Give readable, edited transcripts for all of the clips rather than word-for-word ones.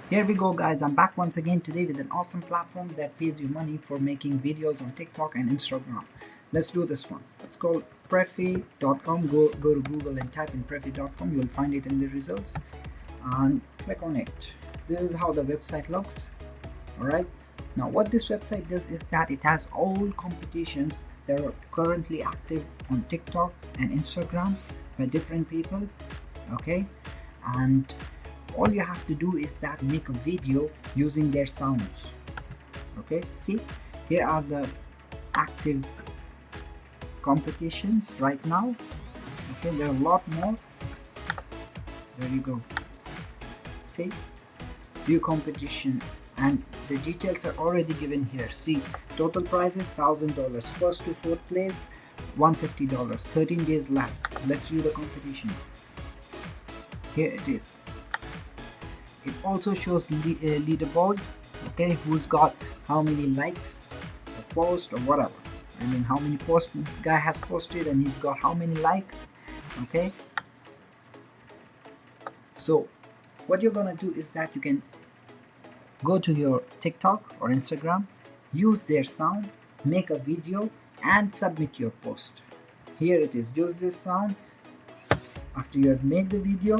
Here we go guys, I'm back once again today with an awesome platform that pays you money for making videos on TikTok and Instagram. Let's do this one. It's called Prefy.com. Go to Google and type in Prefy.com. You'll find it in the results and click on it. This is how the website looks. Alright. Now what this website does is that it has all competitions that are currently active on TikTok and Instagram by different people. Okay. And all you have to do is that make a video using their sounds. Okay, see, here are the active competitions right now. Okay, there are a lot more. There you go. See, view competition, and the details are already given here. See, total prize is $1,000. First to fourth place, $150. 13 days left. Let's view the competition. Here it is. It also shows leaderboard, okay, who's got how many likes a post or whatever. I mean, how many posts this guy has posted and he's got how many likes. Okay, so what you're gonna do is that you can go to your TikTok or Instagram, use their sound, make a video and submit your post. Here it is. Use this sound. After you have made the video,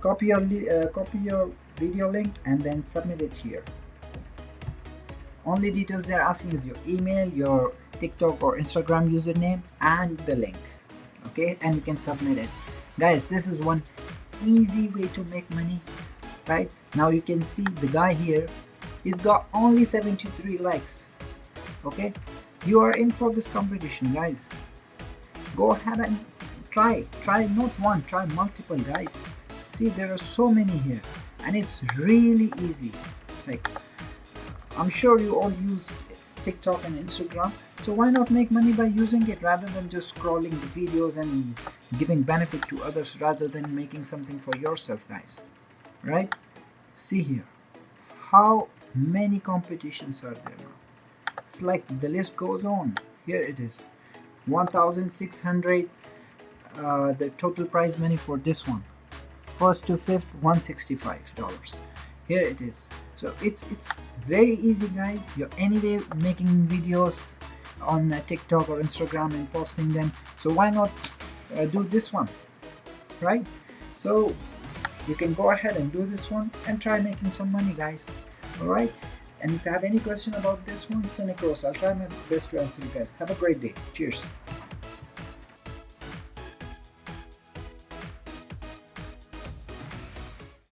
copy your video link and then submit it here. Only details they're asking is your email, your TikTok or Instagram username and the link. Okay, and you can submit it. Guys, this is one easy way to make money. Right now you can see the guy here, he's got only 73 likes. Okay, you are in for this competition, guys. Go ahead and try not one, try multiple, guys. See, there are so many here and it's really easy. Like, I'm sure you all use TikTok and Instagram, so why not make money by using it rather than just scrolling the videos and giving benefit to others rather than making something for yourself, guys. Right? See here how many competitions are there now. It's like the list goes on. Here it is, 1,600 the total prize money for this one. First to fifth, $165. Here it is. So it's very easy, guys. You're anyway making videos on TikTok or Instagram and posting them, so why not do this one, right? So you can go ahead and do this one and try making some money, guys. All right, and if you have any question about this one, send across. I'll try my best to answer you guys. Have a great day. Cheers.